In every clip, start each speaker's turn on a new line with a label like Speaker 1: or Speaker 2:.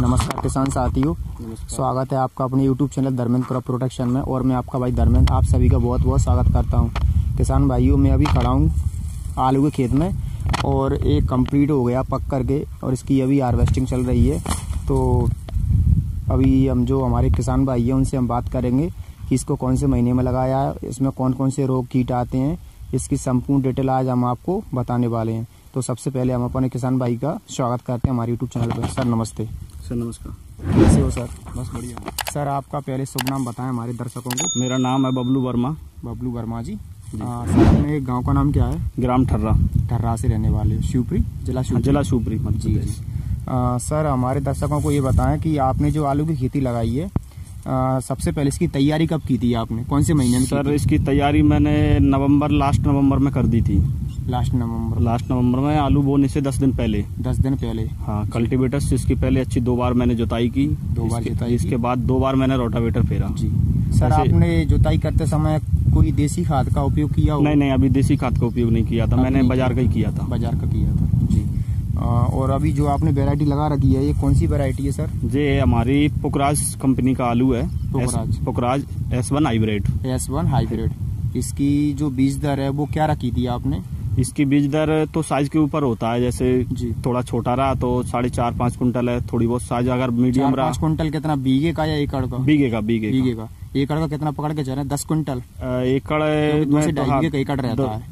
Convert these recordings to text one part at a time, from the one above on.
Speaker 1: नमस्कार किसान साथियों, स्वागत है आपका अपने YouTube channel Dharmendra crop protection में। और मैं आपका भाई धर्मेंद्र आप सभी का बहुत बहुत स्वागत करता हूं। किसान भाइयों, मैं अभी खड़ा हूं आलू के खेत में और एक कंप्लीट हो गया पक करके और इसकी अभी हार्वेस्टिंग चल रही है। तो अभी हम जो हमारे किसान भाई हैं उनसे हम बात करेंगे कि इसको कौन से महीने में लगाया है, इसमें कौन कौन से रोग कीट आते हैं, इसकी संपूर्ण डिटेल आज हम आपको बताने वाले हैं। तो सबसे पहले हम अपने किसान भाई का स्वागत करते हैं हमारे यूट्यूब चैनल पर। सर नमस्ते।
Speaker 2: सर नमस्कार।
Speaker 1: कैसे हो सर?
Speaker 2: बस बढ़िया।
Speaker 1: सर आपका पहले शुभ नाम बताएं हमारे दर्शकों को।
Speaker 2: मेरा नाम है बबलू वर्मा।
Speaker 1: बबलू वर्मा जी। सर अपने गांव का नाम क्या है?
Speaker 2: ग्राम ठर्रा।
Speaker 1: ठर्रा से रहने वाले, शिवपुरी जिला
Speaker 2: शिवपुरी
Speaker 1: जी जी। सर हमारे दर्शकों को ये बताएं कि आपने जो आलू की खेती लगाई है सबसे पहले इसकी तैयारी कब की थी आपने, कौन से महीने में?
Speaker 2: सर इसकी तैयारी मैंने लास्ट नवंबर में कर दी थी। लास्ट नवंबर में आलू बोने से 10 दिन पहले।
Speaker 1: 10 दिन पहले।
Speaker 2: हाँ, कल्टीवेटर से इसकी पहले अच्छी 2 बार मैंने जुताई की।
Speaker 1: 2 बार जुताई।
Speaker 2: इसके बाद 2 बार मैंने रोटावेटर फेरा
Speaker 1: जी। सर आपने जुताई करते समय कोई देसी खाद का उपयोग किया?
Speaker 2: नहीं, अभी देसी खाद का उपयोग नहीं किया था, मैंने बाजार का ही किया था।
Speaker 1: बाजार का किया था जी। और अभी जो आपने वैरायटी लगा रखी है ये कौन सी वैरायटी है सर?
Speaker 2: ये हमारी पुखराज कंपनी का आलू है। पुखराज S1 हाइब्रिड।
Speaker 1: S1 hybrid. इसकी जो बीज दर है वो क्या रखी थी आपने?
Speaker 2: इसकी बीज दर तो साइज के ऊपर होता है, जैसे
Speaker 1: जी।
Speaker 2: थोड़ा छोटा रहा तो 4.5-5 कुंटल है, थोड़ी बहुत साइज अगर मीडियम रहा।
Speaker 1: 5 कुंटल कितना, बीघे का या एकड़ का?
Speaker 2: बीघे का।
Speaker 1: एकड़ का कितना पकड़ के चले? 10 कुंटल
Speaker 2: एकड़
Speaker 1: में तो हाँ, एकड़ रहता है।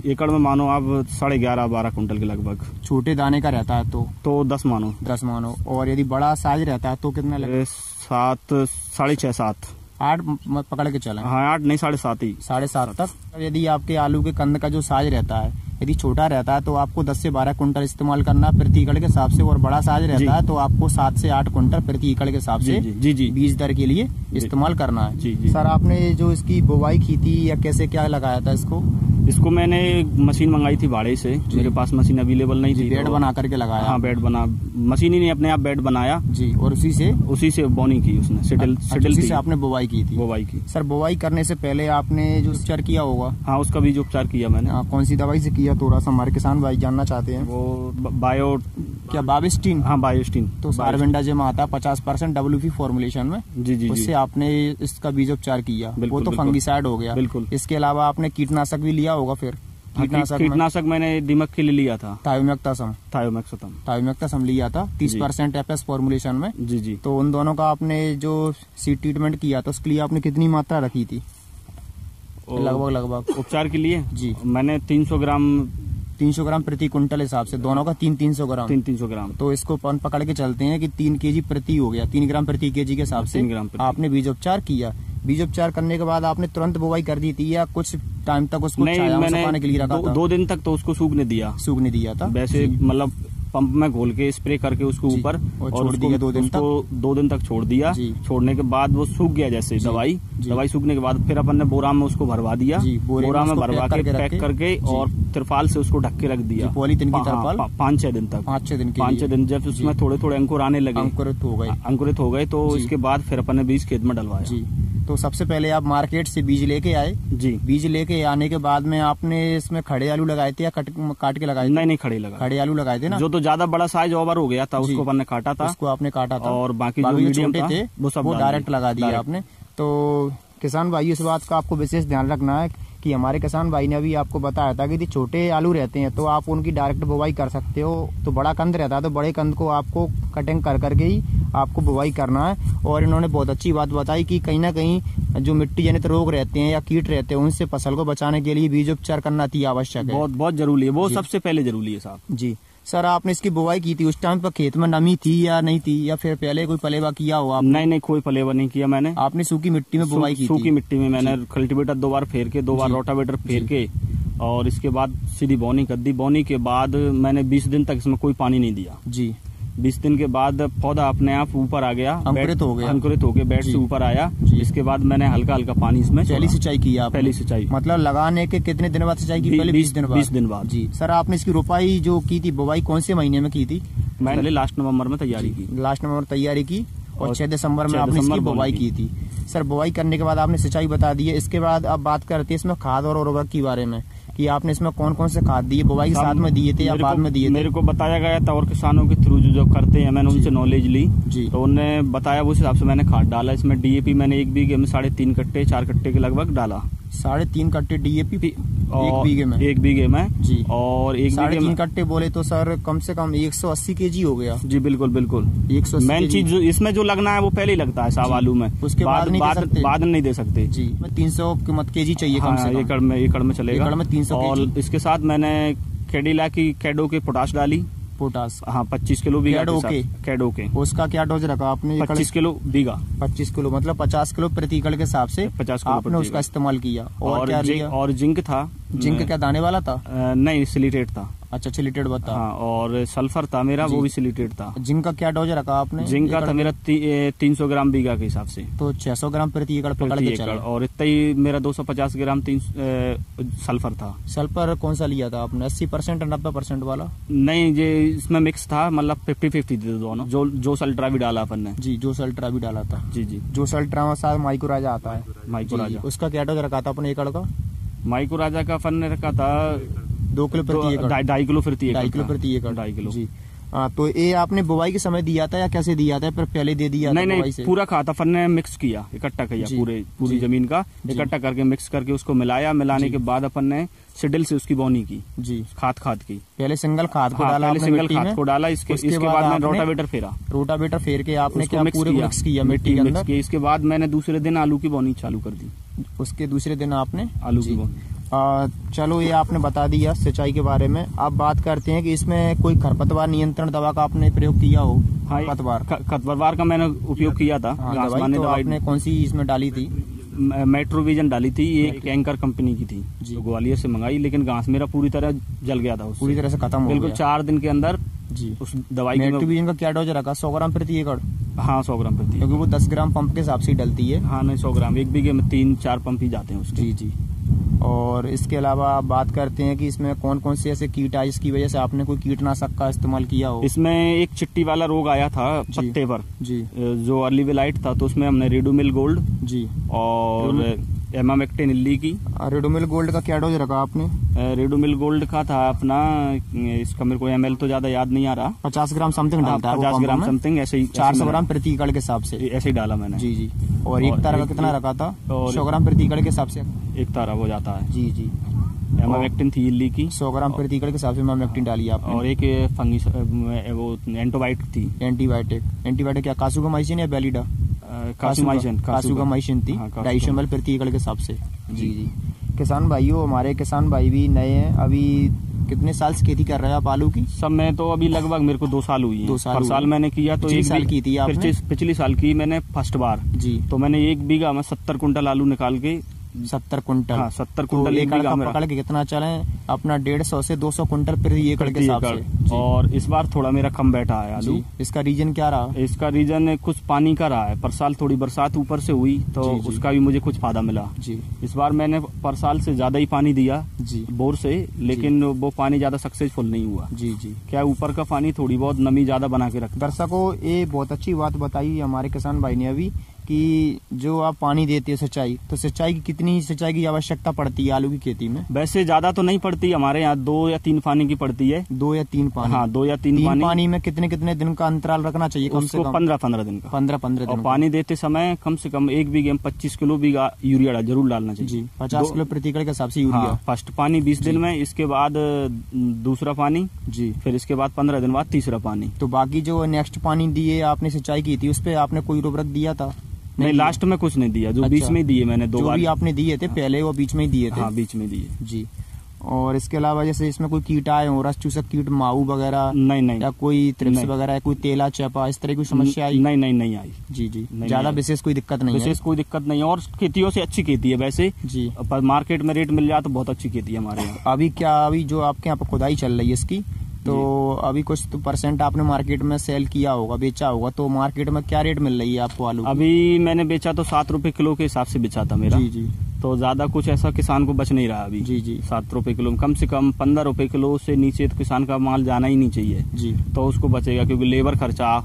Speaker 2: एकड़ में मानो आप 11.5-12 कुंटल के लगभग।
Speaker 1: छोटे दाने का रहता है तो
Speaker 2: 10 मानो।
Speaker 1: और यदि बड़ा साइज रहता है तो कितना लगेगा?
Speaker 2: 7, 6.5-7,
Speaker 1: 8 पकड़ के चले।
Speaker 2: हाँ 8 नहीं 7.5 ही।
Speaker 1: 7.5 तक। यदि आपके आलू के कंद का जो साइज रहता है यदि छोटा रहता है तो आपको 10 से 12 कुंटल इस्तेमाल करना प्रति एकड़ के हिसाब से, और बड़ा साइज रहता है तो आपको 7 से 8 कुंटल प्रति एकड़ के हिसाब से बीज दर के लिए इस्तेमाल करना है।
Speaker 2: जी।
Speaker 1: सर आपने जो इसकी बुवाई की थी या कैसे क्या लगाया था इसको
Speaker 2: मैंने मशीन मंगाई थी भाड़े से, मेरे पास मशीन अवेलेबल नहीं थी।
Speaker 1: बेड बना करके लगाया?
Speaker 2: हाँ बेड बना, मशीन ही नहीं, अपने आप बेड बनाया जी। और उसी से बोनी की उसने सेटल
Speaker 1: से आपने बुवाई की थी? सर बुवाई करने से पहले आपने जो उपचार किया होगा?
Speaker 2: हाँ उसका भी जो उपचार किया मैंने।
Speaker 1: कौन सी दवाई से किया, थोड़ा सा हमारे किसान भाई जानना चाहते हैं।
Speaker 2: वो बायोस्टीन। हाँ बायोस्टीन
Speaker 1: तो सारवेंडाजिम आता है 50% WP फॉर्मुलेशन में।
Speaker 2: जी।
Speaker 1: उससे आपने इसका बीजोपचार किया, वो तो फंगिसाइड हो गया।
Speaker 2: बिल्कुल।
Speaker 1: इसके अलावा आपने कीटनाशक भी लिया होगा फिर?
Speaker 2: कीटनाशक मैंने दीमक के लिए लिया था,
Speaker 1: थायोमेक्तासम लिया था 30% FS फॉर्मुलेशन में।
Speaker 2: जी। तो
Speaker 1: उन दोनों का आपने जो सीड ट्रीटमेंट किया था उसके लिए आपने कितनी मात्रा रखी थी लगभग
Speaker 2: उपचार के लिए?
Speaker 1: जी
Speaker 2: मैंने 300 ग्राम
Speaker 1: प्रति कुंटल हिसाब से, दोनों का 300 ग्राम। तो इसको पकड़ के चलते हैं कि 3 kg प्रति हो गया, 3 ग्राम प्रति kg के हिसाब से आपने बीजोपचार किया। बीजोपचार करने के बाद आपने तुरंत बुवाई कर दी थी या कुछ टाइम तक उसको छाया में सुखाने के लिए रखा था?
Speaker 2: 2 दिन तक तो उसको सूखने दिया था वैसे, मतलब पंप में घोल के स्प्रे करके उसको ऊपर और छोड़ दिया 2 दिन तक छोड़ दिया। छोड़ने के बाद वो सूख गया, जैसे दवाई सूखने के बाद फिर अपन ने बोरा में उसको भरवा दिया। बोरा में भरवा के पैक करके और तिरपाल से उसको ढक के रख दिया, पॉलीथीन की तिरपाल। 5-6 दिन तक। 5-6 दिन जब उसमें थोड़े अंकुर आने लगे, अंकुरित हो गए तो इसके बाद फिर अपन ने बीज खेत में डलवाया।
Speaker 1: तो सबसे पहले आप मार्केट से बीज लेके आए?
Speaker 2: जी।
Speaker 1: बीज लेके आने के बाद में आपने इसमें खड़े आलू लगाए थे या काट के लगाए थे?
Speaker 2: नहीं,
Speaker 1: खड़े आलू लगाए थे ना।
Speaker 2: जो ज्यादा बड़ा साइज ओवर हो गया था उसको अपन ने काटा था।
Speaker 1: उसको आपने काटा था
Speaker 2: और बाकी जो मीडियम थे
Speaker 1: वो डायरेक्ट लगा दिया आपने। तो किसान भाई इस बात का आपको विशेष ध्यान रखना है कि हमारे किसान भाई ने अभी आपको बताया था कि यदि छोटे आलू रहते हैं तो आप उनकी डायरेक्ट बुवाई कर सकते हो। तो बड़ा कंद रहता है तो बड़े कंद को आपको कटिंग कर करके ही आपको बुवाई करना है। और इन्होंने बहुत अच्छी बात बताई कि कहीं ना कहीं जो मिट्टी जनित रोग रहते हैं या कीट रहते हैं उनसे फसल को बचाने के लिए बीजोपचार करना अति आवश्यक है,
Speaker 2: बहुत जरूरी है। वो सबसे पहले जरूरी है साहब
Speaker 1: जी। सर आपने इसकी बुवाई की थी उस टाइम पर खेत में नमी थी या नहीं थी, या फिर पहले कोई पलेवा किया हो आपने?
Speaker 2: नहीं, कोई पलेवा नहीं किया मैंने।
Speaker 1: आपने सूखी मिट्टी में बुवाई की?
Speaker 2: सूखी मिट्टी में मैंने कल्टीवेटर 2 बार फेर के, 2 बार रोटावेटर फेर के और इसके बाद सीधी बोनी कर दी। बोनी के बाद मैंने 20 दिन तक इसमें कोई पानी नहीं दिया जी। 20 दिन के बाद पौधा अपने आप ऊपर आ गया, अंकुरित हो गया, बेड से ऊपर आया। इसके बाद मैंने हल्का पानी इसमें पहली सिंचाई किया। पहली सिंचाई
Speaker 1: मतलब लगाने के कितने दिन बाद सिंचाई की? पहले 20 दिन बाद जी। सर आपने इसकी रोपाई जो की थी, बुवाई कौन से महीने में की थी?
Speaker 2: मैंने लास्ट नवंबर में तैयारी की
Speaker 1: और 6 दिसंबर में आपने इसकी बुवाई की थी। सर बुवाई करने के बाद आपने सिंचाई बता दी है। इसके बाद आप बात करते हैं इसमें खाद और उर्वरक के बारे में कि आपने इसमें कौन कौन से खाद दिए, बुवाई के साथ में दिए थे या बाद में दिए थे?
Speaker 2: मेरे को बताया गया था और किसानों के थ्रू जो करते हैं मैंने उनसे नॉलेज ली जी, तो उन्होंने बताया उस हिसाब से मैंने खाद डाला। इसमें डीएपी मैंने 1 बीघे में 3.5 कट्टे 4 कट्टे के लगभग डाला।
Speaker 1: 3.5 कट्टे डीएपी 1 बीघे में?
Speaker 2: 1 बीघे में
Speaker 1: जी।
Speaker 2: और 3.5
Speaker 1: कट्टे बोले तो सर कम से कम 180 केजी हो गया।
Speaker 2: जी बिल्कुल बिल्कुल।
Speaker 1: 180
Speaker 2: मेन चीज इसमें जो लगना है वो पहले ही लगता है साव आलू में,
Speaker 1: उसके बाद
Speaker 2: नहीं दे सकते जी।
Speaker 1: 300 केजी चाहिए कम से कम।
Speaker 2: एकड़ में चलेगा,
Speaker 1: एकड़ में 300
Speaker 2: और इसके साथ मैंने कैडिला की कैडो के पोटाश डाली।
Speaker 1: पोटाश,
Speaker 2: हाँ 25 किलो बीघा कैडो के।
Speaker 1: उसका क्या डोज रखा आपने?
Speaker 2: 25 किलो बीघा।
Speaker 1: 25 किलो मतलब 50 किलो प्रति एकड़ के हिसाब से
Speaker 2: 50 किलो
Speaker 1: आपने उसका इस्तेमाल किया। और क्या लिया?
Speaker 2: और जिंक था।
Speaker 1: जिंक क्या दाने वाला था?
Speaker 2: नहीं, सिलिटेट था।
Speaker 1: अच्छा, सिलिटेट बता।
Speaker 2: हाँ, और सल्फर था मेरा, वो भी सिलिटेट था।
Speaker 1: जिंक का क्या डोज रखा आपने?
Speaker 2: जिंक का था मेरा 300 ग्राम बीघा के हिसाब से,
Speaker 1: तो 600 ग्राम प्रति एकड़ पकड़ के चला।
Speaker 2: और इतना ही मेरा 250 ग्राम सल्फर था।
Speaker 1: सल्फर कौन सा लिया था आपने? 80% 90% वाला?
Speaker 2: नहीं, ये इसमें मिक्स था, मतलब 50-50 थे दोनों। जोश अल्ट्रा भी डाला अपन ने जी।
Speaker 1: जोश अल्ट्रा भी डाला था
Speaker 2: जी जी।
Speaker 1: जोश अल्ट्रा में साथ माइक्रो राजा आता है।
Speaker 2: माइक्रो राजा,
Speaker 1: उसका क्या डोज रखा था अपने एकड़ का?
Speaker 2: माइक्रो राजा का अपन ने रखा था
Speaker 1: 2 किलो प्रति एकड़।
Speaker 2: 2.5 किलो प्रति एकड़।
Speaker 1: 2.5 किलो प्रति एकड़।
Speaker 2: 2.5 किलो
Speaker 1: जी। तो ये आपने बुवाई के समय दिया था या कैसे दिया था? फिर पहले दे दिया?
Speaker 2: नहीं, पूरा खाद अपन ने मिक्स किया, इकट्ठा किया पूरी जमीन का इकट्ठा करके मिक्स करके उसको मिलाया। मिलाने के बाद अपन ने सिडल से उसकी बोनी की जी, खाद की।
Speaker 1: पहले सिंगल खाद को डाला,
Speaker 2: सिंगल खाद को डाला। इसके बाद मैंने रोटावेटर फेर के आपने क्या पूरे मिक्स किया मिट्टी के अंदर। इसके बाद मैंने दूसरे दिन आलू की बोनी चालू कर दी।
Speaker 1: उसके दूसरे दिन आपने
Speaker 2: आलू की बोनी।
Speaker 1: चलो, ये आपने बता दिया सिंचाई के बारे में। आप बात करते हैं कि इसमें कोई खरपतवार नियंत्रण दवा का आपने प्रयोग किया हो?
Speaker 2: हाँ, खरपतवार का मैंने उपयोग किया था।
Speaker 1: तो आपने कौन सी इसमें डाली थी?
Speaker 2: मेट्रोविजन डाली थी, ये एक एंकर कंपनी की थी जो ग्वालियर से मंगाई, लेकिन घास मेरा पूरी तरह जल गया था,
Speaker 1: पूरी तरह से खत्म हो गया।
Speaker 2: बिल्कुल 4 दिन के अंदर जी। उस दवाई
Speaker 1: मेट्रोविजन का क्या डोज रखा? 100 ग्राम प्रति एकड़?
Speaker 2: हाँ, 100 ग्राम प्रति,
Speaker 1: क्योंकि वो 10 ग्राम पंप के हिसाब से डलती है।
Speaker 2: हाँ नहीं, 100 ग्राम 1 बीघे में 3-4 पंप ही जाते हैं उसके।
Speaker 1: जी। और इसके अलावा आप बात करते हैं कि इसमें कौन कौन से ऐसे कीट आए जिसकी वजह से आपने कोई कीटनाशक का इस्तेमाल किया हो?
Speaker 2: इसमें एक चिट्टी वाला रोग आया था पत्ते पर
Speaker 1: जी,
Speaker 2: जो अर्ली वेलाइट था, तो उसमें हमने रेडोमिल गोल्ड जी और एमामेक्टिन इल्ली की।
Speaker 1: रेडोमिल गोल्ड का क्या डोज रखा आपने?
Speaker 2: रेडोमिल गोल्ड का था अपना, इसका मेरे को एमएल तो ज्यादा याद नहीं आ रहा,
Speaker 1: 50 ग्राम समथिंग डालता है।
Speaker 2: 50 ग्राम समथिंग ऐसे ही,
Speaker 1: 400 ग्राम प्रति एकड़ के हिसाब से
Speaker 2: ऐसे ही डाला मैंने
Speaker 1: जी। और एक तारा का कितना रखा था? 100 ग्राम प्रति एकड़ के हिसाब से
Speaker 2: एक तारा हो जाता है
Speaker 1: जी।
Speaker 2: एमामेक्टिन थी इल्ली की,
Speaker 1: 100 ग्राम प्रति एकड़ के हिसाब से एमामेक्टिन डाली आपने।
Speaker 2: और एक फंगी वो एंटीबायोटिक थी।
Speaker 1: एंटीबायोटिक क्या कासुगामाइसिन या बेलिडा? कासुगामाइसिन थी 250 ml प्रति एकड़ के हिसाब से जी। किसान भाइयों, हमारे किसान भाई भी नए हैं, अभी कितने साल से खेती कर रहे हैं आप आलू की?
Speaker 2: सब में तो अभी लगभग मेरे को 2 साल हुई है।
Speaker 1: 2 साल
Speaker 2: मैंने किया तो
Speaker 1: 1 साल की थी आपने?
Speaker 2: पिछली साल की मैंने फर्स्ट बार जी। तो मैंने 1 बीघा में 70 कुंटल आलू निकाल के
Speaker 1: 70 कुंटल।
Speaker 2: हाँ, 70 कुंटल
Speaker 1: एक बीघा में पकड़ के कितना चले अपना 150 से 200 कुंटल प्रति एकड़ के हिसाब से।
Speaker 2: और इस बार थोड़ा मेरा कम बैठा है आलू।
Speaker 1: इसका रीजन क्या रहा?
Speaker 2: इसका रीजन कुछ पानी का रहा है। पर साल थोड़ी बरसात ऊपर से हुई तो उसका भी मुझे कुछ फायदा मिला जी। इस बार मैंने पर साल से ज्यादा ही पानी दिया जी बोर से, लेकिन वो पानी ज्यादा सक्सेसफुल नहीं हुआ जी। क्या ऊपर का पानी थोड़ी बहुत नमी ज्यादा बना के रखता।
Speaker 1: दर्शकों, ये बहुत अच्छी बात बताई हमारे किसान भाई ने अभी कि जो आप पानी देते हो सिंचाई, तो सिंचाई की कितनी सिंचाई की आवश्यकता पड़ती है आलू की खेती में?
Speaker 2: वैसे ज्यादा तो नहीं पड़ती, हमारे यहाँ 2 या 3 पानी की पड़ती है।
Speaker 1: 2 या 3 पानी?
Speaker 2: हाँ, 2 या 3
Speaker 1: पानी में कितने दिन का अंतराल रखना चाहिए? कम से कम
Speaker 2: 15 दिन का।
Speaker 1: 15 दिन।
Speaker 2: और पानी देते समय कम से कम 1 बीघे में 25 किलो बीघा यूरिया जरूर डालना चाहिए जी।
Speaker 1: 50 किलो प्रति एकड़ के हिसाब से यूरिया।
Speaker 2: फर्स्ट पानी 20 दिन में, इसके बाद दूसरा पानी जी, फिर इसके बाद 15 दिन बाद तीसरा पानी।
Speaker 1: तो बाकी जो नेक्स्ट पानी दिए आपने सिंचाई की थी, उस पर आपने कोई उर्वरक दिया था?
Speaker 2: नहीं, लास्ट में कुछ नहीं दिया, जो बीच में दिए मैंने 2 बार।
Speaker 1: आपने दिए थे पहले, वो बीच में ही दिए थे?
Speaker 2: हाँ, बीच में दिए जी।
Speaker 1: और इसके अलावा जैसे इसमें कोई कीट आए हो, रस चूसक कीट, माऊ वगैरह?
Speaker 2: नहीं,
Speaker 1: या कोई त्रिप्स वगैरह, कोई तेला चेपा, इस तरह की समस्या आई?
Speaker 2: नहीं आई जी।
Speaker 1: ज्यादा विशेष कोई दिक्कत नहीं?
Speaker 2: विशेष कोई दिक्कत नहीं, और खेतियों से अच्छी खेती है वैसे जी। पर मार्केट में रेट मिल जाए तो बहुत अच्छी खेती है हमारे यहाँ।
Speaker 1: अभी जो आपके यहाँ पर खुदाई चल रही है इसकी, तो अभी कुछ तो परसेंट आपने मार्केट में सेल किया होगा, बेचा होगा, तो मार्केट में क्या रेट मिल रही है आपको आलू?
Speaker 2: अभी मैंने बेचा तो 7 रुपए किलो के हिसाब से बेचा था मेरा जी। तो ज्यादा कुछ ऐसा किसान को बच नहीं रहा अभी जी। 7 रुपए किलो, कम से कम 15 रुपए किलो से नीचे तो किसान का माल जाना ही नहीं चाहिए जी। तो उसको बचेगा, क्योंकि लेबर खर्चा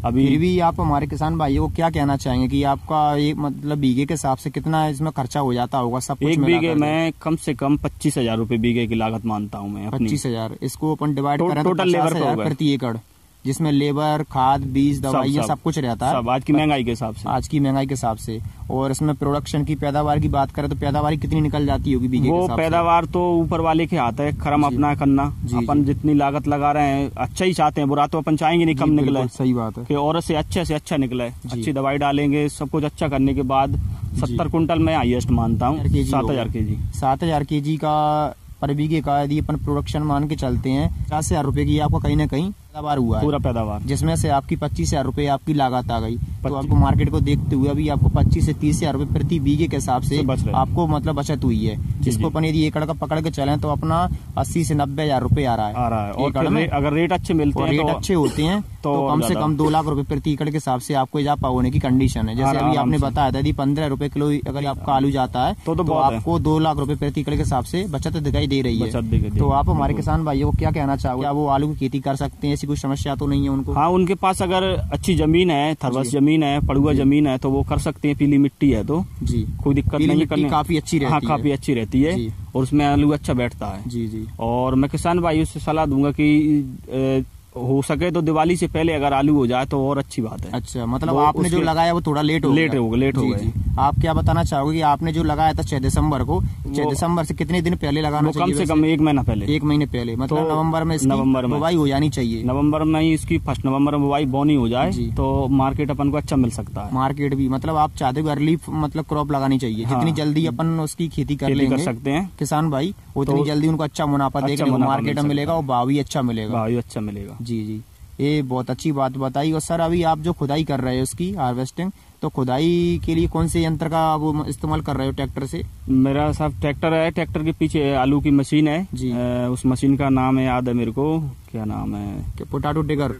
Speaker 2: अभी
Speaker 1: फिर भी आप हमारे किसान भाइयों को क्या कहना चाहेंगे कि आपका एक मतलब बीघे के हिसाब से कितना इसमें खर्चा हो जाता होगा सब कुछ?
Speaker 2: एक बीघे में कम से कम 25,000 रूपए बीघे की लागत मानता हूँ मैं।
Speaker 1: 25,000 इसको अपन डिवाइड करें तो
Speaker 2: टोटल लेबर
Speaker 1: प्रति एकड़, जिसमें लेबर, खाद, बीज, दवाइयाँ सब कुछ रहता है
Speaker 2: आज की महंगाई के हिसाब से।
Speaker 1: आज की महंगाई के हिसाब से। और इसमें प्रोडक्शन की पैदावार की बात करें तो पैदावार कितनी निकल जाती होगी बीघे?
Speaker 2: वो पैदावार तो ऊपर वाले के हाथ है, कर्म अपना करना। अपन जितनी लागत लगा रहे हैं अच्छा ही चाहते हैं, बुरा तो अपन चाहेंगे नहीं कम निकले।
Speaker 1: सही बात है
Speaker 2: कि और से अच्छा निकले, अच्छी दवाई डालेंगे, सब कुछ अच्छा करने के बाद 70 कुंटल में हाईएस्ट मानता हूँ। 7,000 केजी
Speaker 1: 7,000 केजी का पर बीघे का यदि अपन प्रोडक्शन मान के चलते हैं 50,000 रूपए की आपको कहीं ना कहीं पैदावार हुआ है,
Speaker 2: पूरा पैदावार,
Speaker 1: जिसमें से आपकी 25,000 रूपए आपकी लागत आ गई। तो आपको मार्केट को देखते हुए अभी आपको 25 से 30,000 रूपए प्रति बीघे के हिसाब से आपको मतलब बचत हुई है, जिसको अपन यदि एकड़ का पकड़ के चलें तो अपना 80 से 90,000 रूपए आ रहा है।
Speaker 2: और अगर रेट अच्छे मिलते हैं,
Speaker 1: रेट अच्छे होते हैं तो कम से कम 2 लाख रूपए प्रति एकड़ के हिसाब से आपको इजाफा होने की कंडीशन है। जैसे अभी आपने बताया था यदि 15 रूपए किलो अगर आपका आलू जाता है तो आपको 2 लाख रूपए प्रति एकड़ के हिसाब से बचत दिखाई दे रही है। तो आप हमारे किसान भाइयों को क्या कहना चाहोगे? क्या वो आलू की खेती कर सकते हैं? ऐसी कोई समस्या तो नहीं है उनको?
Speaker 2: हाँ, उनके पास अगर अच्छी जमीन है, थरवस जमीन है, पड़ुआ जमीन है तो वो कर सकते हैं। पीली मिट्टी है तो जी कोई दिक्कत नहीं करने,
Speaker 1: काफी अच्छी रहती है।
Speaker 2: हाँ, काफी अच्छी रहती है और उसमें आलू अच्छा बैठता है।
Speaker 1: जी।
Speaker 2: और मैं किसान भाइयों से सलाह दूंगा कि हो सके तो दिवाली से पहले अगर आलू हो जाए तो और अच्छी बात है।
Speaker 1: अच्छा, मतलब आपने जो लगाया वो थोड़ा लेट हो गया। आप क्या बताना चाहोगे कि आपने जो लगाया था 6 दिसंबर को, 6 दिसंबर से कितने दिन पहले लगाना चाहिए?
Speaker 2: कम से कम 1 महीना पहले।
Speaker 1: 1 महीने पहले, मतलब नवंबर में बुवाई हो जानी चाहिए।
Speaker 2: नवंबर में ही इसकी 1 नवंबर में बुवाई बोनी हो जाए तो मार्केट अपन को अच्छा मिल सकता है।
Speaker 1: मार्केट भी मतलब आप चाहते हो अर्ली मतलब क्रॉप लगानी चाहिए। जितनी जल्दी अपन उसकी खेती कर
Speaker 2: सकते हैं किसान
Speaker 1: भाई उतनी जल्दी उनको अच्छा मुनाफा देखने को मार्केट में मिलेगा और भाव भी अच्छा मिलेगा। जी, ये बहुत अच्छी बात बताई। और सर अभी आप जो खुदाई कर रहे हैं उसकी हार्वेस्टिंग, तो खुदाई के लिए कौन से यंत्र का वो इस्तेमाल कर रहे हो? ट्रैक्टर से?
Speaker 2: मेरा साहब ट्रैक्टर है, ट्रैक्टर के पीछे आलू की मशीन है जी। उस मशीन का नाम है याद है मेरे को, क्या नाम है?
Speaker 1: पोटैटो डिगर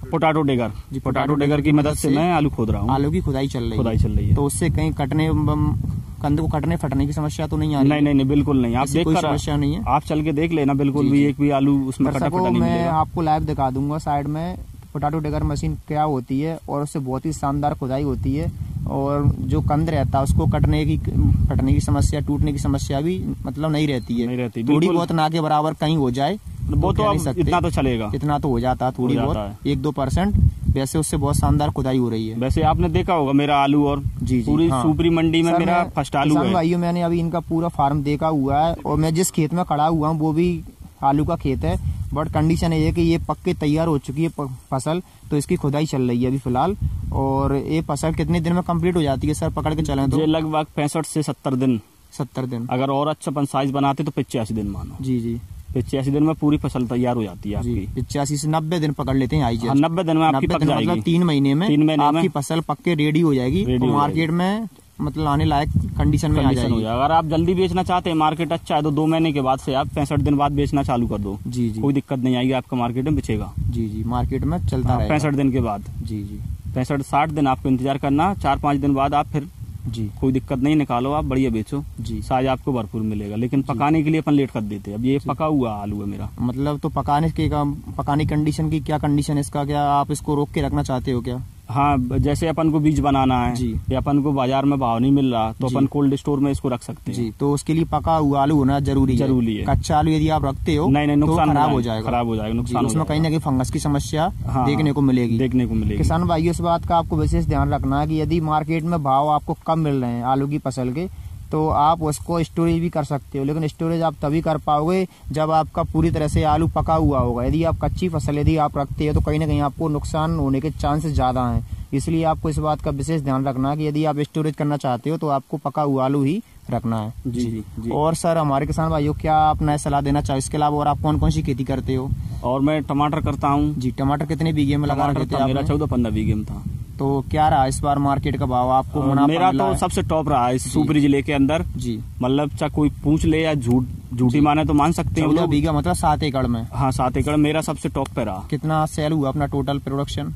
Speaker 1: जी।
Speaker 2: पोटैटो डिगर की मदद से मैं आलू खोद रहा हूँ।
Speaker 1: आलू की खुदाई चल रही है। तो उससे कहीं कंद को कटने फटने की समस्या तो नहीं आ रही?
Speaker 2: नहीं, बिल्कुल नहीं। आप देख
Speaker 1: समस्या नहीं है,
Speaker 2: आप चल के देख लेना, बिल्कुल भी एक भी आलू उसमें कटा फटा नहीं मिलेगा।
Speaker 1: मैं आपको लाइव दिखा दूंगा साइड में पोटैटो डिगर मशीन क्या होती है और उससे बहुत ही शानदार खुदाई होती है। और जो कंद रहता है उसको कटने की फटने की समस्या, टूटने की समस्या भी मतलब नहीं रहती है। थोड़ी बहुत ना के बराबर कहीं हो जाए
Speaker 2: वो तो इतना तो चलेगा,
Speaker 1: इतना तो हो जाता है, थोड़ी बहुत 1-2%। वैसे उससे बहुत शानदार खुदाई हो रही है।
Speaker 2: वैसे आपने देखा होगा मेरा आलू, और जी पूरी सुपरी मंडी में मेरा फर्स्ट आलू है।
Speaker 1: भाइयों मैंने अभी इनका पूरा फार्म देखा हुआ है और मैं जिस खेत में खड़ा हुआ हूँ वो भी आलू का खेत है। बट कंडीशन ये है कि ये पक्के तैयार हो चुकी है फसल, तो इसकी खुदाई चल रही है अभी फिलहाल। और ये फसल कितने दिन में कंप्लीट हो जाती है सर पकड़ के चलें तो?
Speaker 2: लगभग 65 से 70 दिन।
Speaker 1: 70 दिन
Speaker 2: अगर और अच्छा साइज बनाते तो 85 दिन मानो।
Speaker 1: जी
Speaker 2: 85 दिन में पूरी फसल तैयार हो जाती है आपकी।
Speaker 1: 85 से 90 दिन पकड़ लेते हैं।
Speaker 2: 90 दिन में आपकी पक जाएगी।
Speaker 1: मतलब 3 महीने में आपकी फसल पक्के रेडी हो जाएगी, मार्केट में मतलब आने लायक कंडीशन में आ जाएगी।
Speaker 2: अगर आप जल्दी बेचना चाहते हैं, मार्केट अच्छा है, तो 2 महीने के बाद से आप 65 दिन बाद बेचना चालू कर दो।
Speaker 1: जी
Speaker 2: कोई दिक्कत नहीं आएगी, आपका मार्केट में बिचेगा।
Speaker 1: जी मार्केट में चलता रहेगा
Speaker 2: 65 दिन के बाद।
Speaker 1: जी
Speaker 2: 65-60 दिन आपको इंतजार करना। 4-5 दिन बाद आप फिर कोई दिक्कत नहीं, निकालो आप, बढ़िया बेचो जी, साइज आपको भरपूर मिलेगा। लेकिन पकाने के लिए अपन लेट कर देते हैं। अब ये पका हुआ आलू है मेरा।
Speaker 1: मतलब तो पकाने कंडीशन की क्या कंडीशन है इसका? क्या आप इसको रोक के रखना चाहते हो क्या?
Speaker 2: हाँ, जैसे अपन को बीज बनाना है या अपन को बाजार में भाव नहीं मिल रहा तो अपन कोल्ड स्टोर में इसको रख सकते हैं।
Speaker 1: तो उसके लिए पका हुआ आलू होना जरूरी है। कच्चा आलू यदि आप रखते हो
Speaker 2: नहीं नुकसान,
Speaker 1: खराब हो जाएगा,
Speaker 2: नुकसान।
Speaker 1: उसमें कहीं ना कहीं फंगस की समस्या देखने को मिलेगी। किसान भाइयों इस बात का आपको विशेष ध्यान रखना है कि यदि मार्केट में भाव आपको कम मिल रहे हैं आलू की फसल के, तो आप उसको स्टोरेज भी कर सकते हो। लेकिन स्टोरेज आप तभी कर पाओगे जब आपका पूरी तरह से आलू पका हुआ होगा। यदि आप कच्ची फसल यदि आप रखते हो तो कहीं ना कहीं आपको नुकसान होने के चांसेस ज्यादा हैं। इसलिए आपको इस बात का विशेष ध्यान रखना है कि यदि आप स्टोरेज करना चाहते हो तो आपको पका हुआ आलू ही रखना है। जी। और सर हमारे किसान भाइयों क्या आप नया सलाह देना चाहो इसके अलावा? और आप कौन कौन सी खेती करते हो?
Speaker 2: और मैं टमाटर करता हूँ जी।
Speaker 1: टमाटर कितने बीघे में लगा रखे थे?
Speaker 2: मेरा 14-15 बीघे में था।
Speaker 1: तो क्या रहा इस बार मार्केट का भाव आपको?
Speaker 2: मेरा तो सबसे टॉप रहा है शिवपुरी जिले के अंदर जी। मतलब चाहे कोई पूछ ले या झूठी माने तो मान सकते हैं।
Speaker 1: 14 बीघा मतलब 7 एकड़ में?
Speaker 2: हाँ 7 एकड़ मेरा सबसे टॉप पे रहा।
Speaker 1: कितना सेल हुआ अपना टोटल प्रोडक्शन?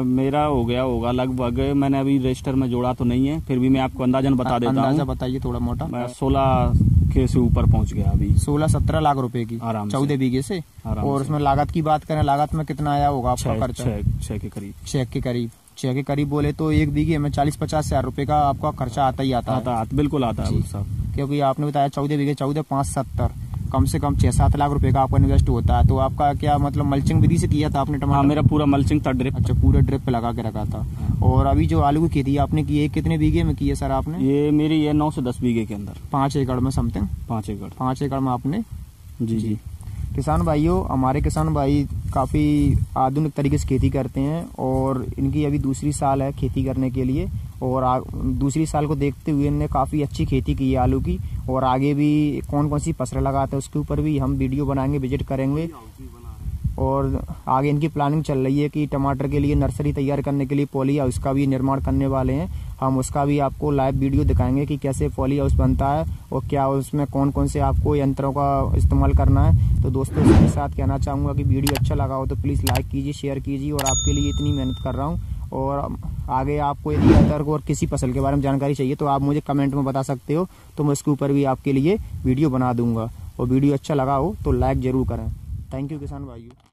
Speaker 2: मेरा हो गया होगा लगभग, मैंने अभी रजिस्टर में जोड़ा तो नहीं है, फिर भी मैं आपको अंदाजन बता देता हूँ।
Speaker 1: अंदाजा बताइए थोड़ा मोटा।
Speaker 2: 16 के से ऊपर पहुंच गया अभी।
Speaker 1: 16-17 लाख रुपए की
Speaker 2: आराम
Speaker 1: 14 बीघे से। और उसमें लागत की बात करें, लागत में कितना आया होगा आपका खर्चा?
Speaker 2: 6 के करीब।
Speaker 1: 6 के करीब बोले तो 1 बीघे में 40-50 हजार रुपए का आपका खर्चा आता ही आता है।
Speaker 2: बिल्कुल आता है साहब,
Speaker 1: क्योंकि आपने बताया 14 बीघे 14 5 70, कम से कम 6-7 लाख रुपए का आपका इन्वेस्ट होता है। तो आपका क्या मतलब मल्चिंग विधि से किया था आपने टमाटर?
Speaker 2: मेरा पूरा मल्चिंग था, ड्रिप।
Speaker 1: अच्छा, पूरा ड्रिप पे लगा के रखा था। और अभी जो आलू की खेती आपने की है कितने बीघे में की है सर आपने?
Speaker 2: ये मेरी 9 से 10 बीघे के अंदर।
Speaker 1: 5 एकड़ में समथिंग?
Speaker 2: 5 एकड़
Speaker 1: में आपने।
Speaker 2: जी।
Speaker 1: किसान भाइयों, हमारे किसान भाई काफ़ी आधुनिक तरीके से खेती करते हैं और इनकी अभी दूसरी साल है खेती करने के लिए। और दूसरी साल को देखते हुए इनने काफ़ी अच्छी खेती की है आलू की। और आगे भी कौन कौन सी फसल लगाते हैं उसके ऊपर भी हम वीडियो बनाएंगे, विजिट करेंगे। और आगे इनकी प्लानिंग चल रही है कि टमाटर के लिए नर्सरी तैयार करने के लिए पॉली हाउस का भी निर्माण करने वाले हैं। हम उसका भी आपको लाइव वीडियो दिखाएंगे कि कैसे पॉली हाउस बनता है और क्या उसमें कौन कौन से आपको यंत्रों का इस्तेमाल करना है। तो दोस्तों, इसके साथ कहना चाहूँगा कि वीडियो अच्छा लगा हो तो प्लीज़ लाइक कीजिए, शेयर कीजिए। और आपके लिए इतनी मेहनत कर रहा हूँ। और आगे आपको यदि अदर और किसी फसल के बारे में जानकारी चाहिए तो आप मुझे कमेंट में बता सकते हो, तो मैं उसके ऊपर भी आपके लिए वीडियो बना दूंगा। और वीडियो अच्छा लगा हो तो लाइक ज़रूर करें। थैंक यू किसान भाइयों।